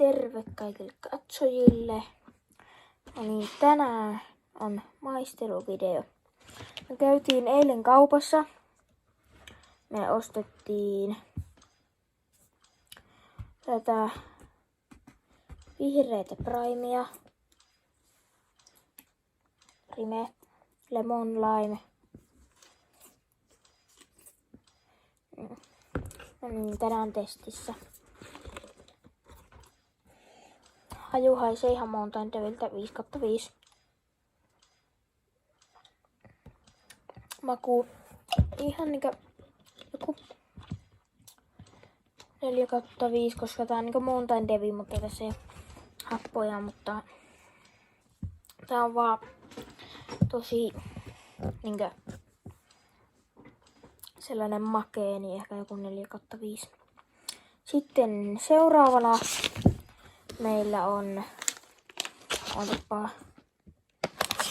terve kaikille katsojille. Eli tänään on maisteluvideo. Me käytiin eilen kaupassa. Me ostettiin tätä vihreätä primea. Prime, lemon lime. No niin, tänään testissä. Haju haisee ihan Mountain Deviltä 5/5. Maku ihan niinkö joku 4/5, koska tää on niinkö Mountain Devil, mutta tässä ei ole happoja, mutta tää on vaan tosi niinkö sellainen makee, niin ehkä joku 4/5. Sitten seuraavana meillä on,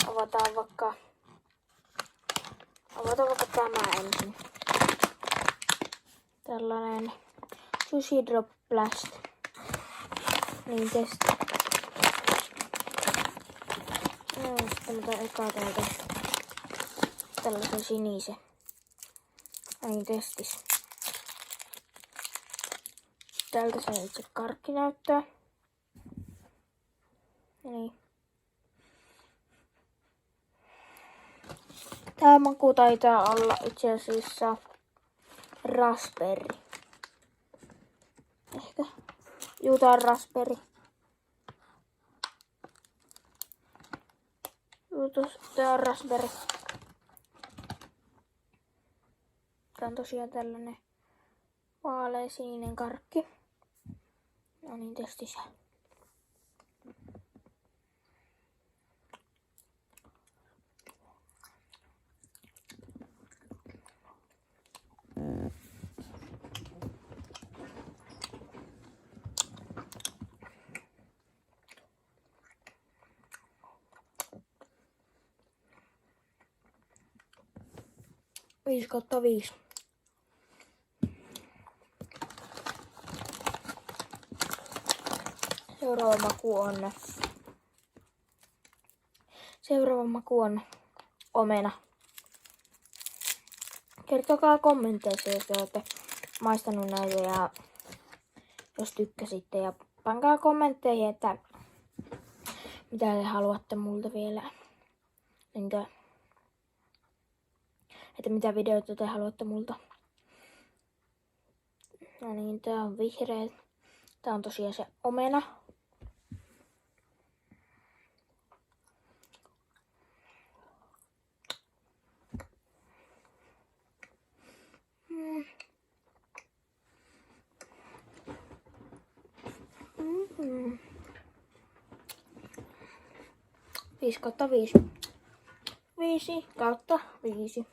avataan vaikka tämä ensin. Tällainen Sushi Drop Blast. Niin testi. No, sitten mitä ekaa täältä. Tällaisen sinisen. Niin testis. Tältä se itse karkki näyttää. Niin. Tää maku taitaa olla itse asiassa raspberry. Ehkä. Juu, tää on raspberry. Juu, tää on raspberry. Tää on tosiaan tällainen vaaleasininen karkki. No niin, testissä. Viisi kautta 5. Seuraava maku on omena. Kertokaa kommenteissa, jos te olette maistanut näitä ja jos tykkäsitte. Ja pankaa kommentteihin, että mitä te haluatte multa vielä. Että mitä videoita te haluatte multa. No niin, tää on vihreä. Tää on tosiaan se omena. Mm-hmm. 5/5. 5/5.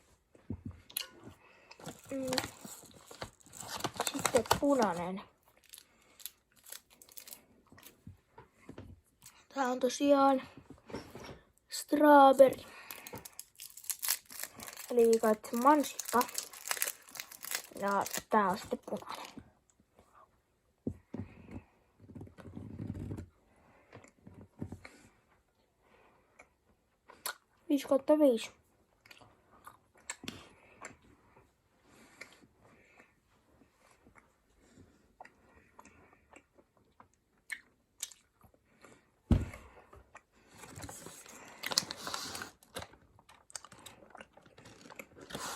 Sitten punainen. Tää on tosiaan strawberry. Eli kaikki mansikka. Ja tää on sitten punainen. Viisi kautta 5.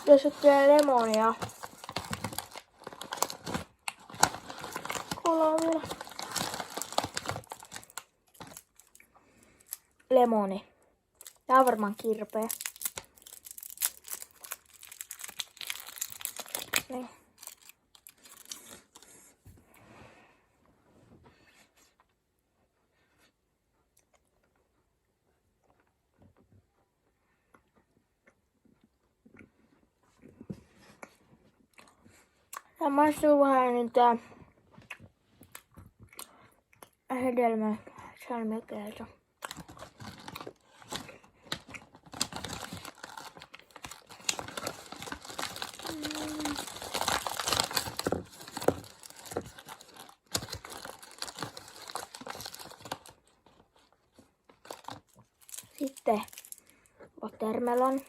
Tässä tulee lemonia. Kolaa vielä. Lemoni. Tää on varmaan kirpeä. Niin. Tää maistuu vähän nyt tää hedelmä salmiakkeelta. sitten watermelon.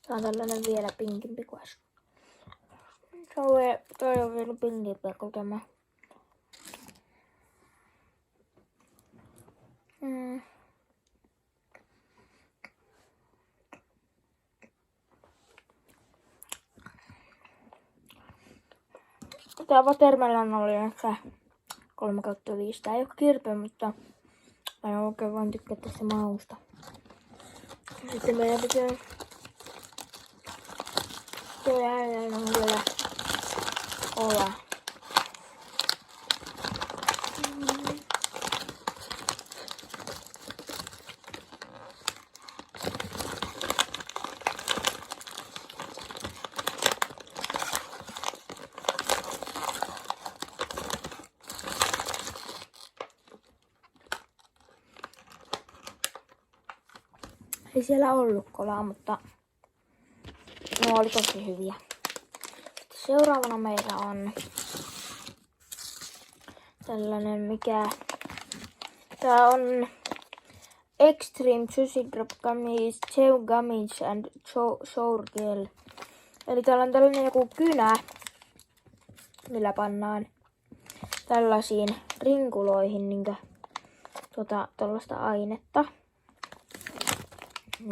Tää on tällainen vielä pinkimpi kuin äsken. Toi on vielä pinkimpi kuin tämä. Tää watermelon oli ehkä 3/5. Tää ei oo kirpeä, mutta mä en oikein vaan tykkää tästä mausta. Sitten meidän pitää vielä olla. Ei siellä ollut kolaa, mutta ne oli tosi hyviä. Sitten seuraavana meillä on tällainen, mikä tää on Extreme Juicy Drop Gummies, Chew Gummies and Sour Gel. Eli täällä on tällainen joku kynä, millä pannaan tällaisiin rinkuloihin niinkö tollaista ainetta.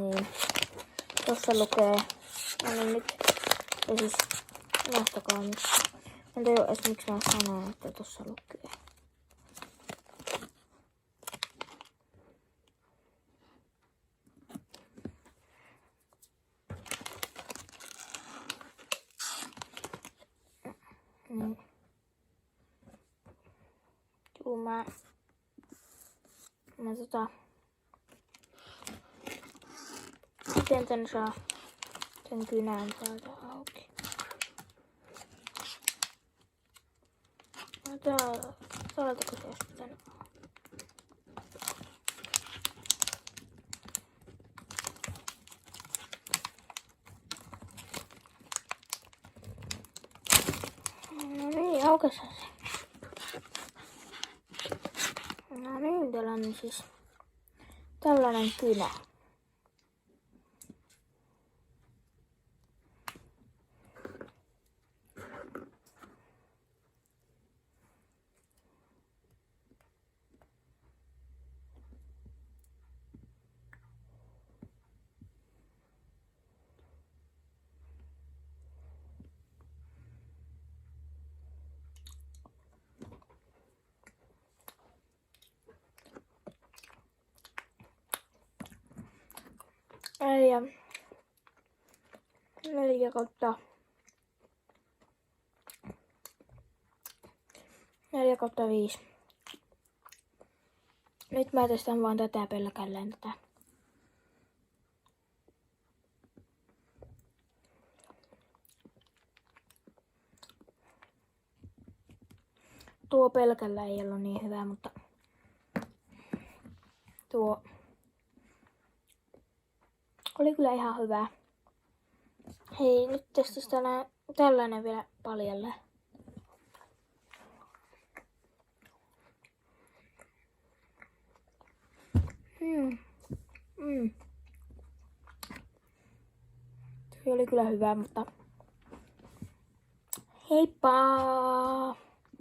Niin. Tossa lukee, no nyt, ja siis, unohtakaa nyt. En tiedä edes miksi mä sanon, että tossa lukee. Niin. Juu, mä miten tän saa sen kynän täältä auki? Täältäkö se olisi pitänyt no niin, aukesi se. No niin, täällä on siis tällainen kynä. Ja 4/5. Nyt mä testaan vaan tätä pelkälleen tätä. Tuo pelkällä ei ollut niin hyvä, mutta tuo oli kyllä ihan hyvä. Hei, nyt testataan tällainen vielä paljalle. Se oli kyllä hyvä, mutta heippa!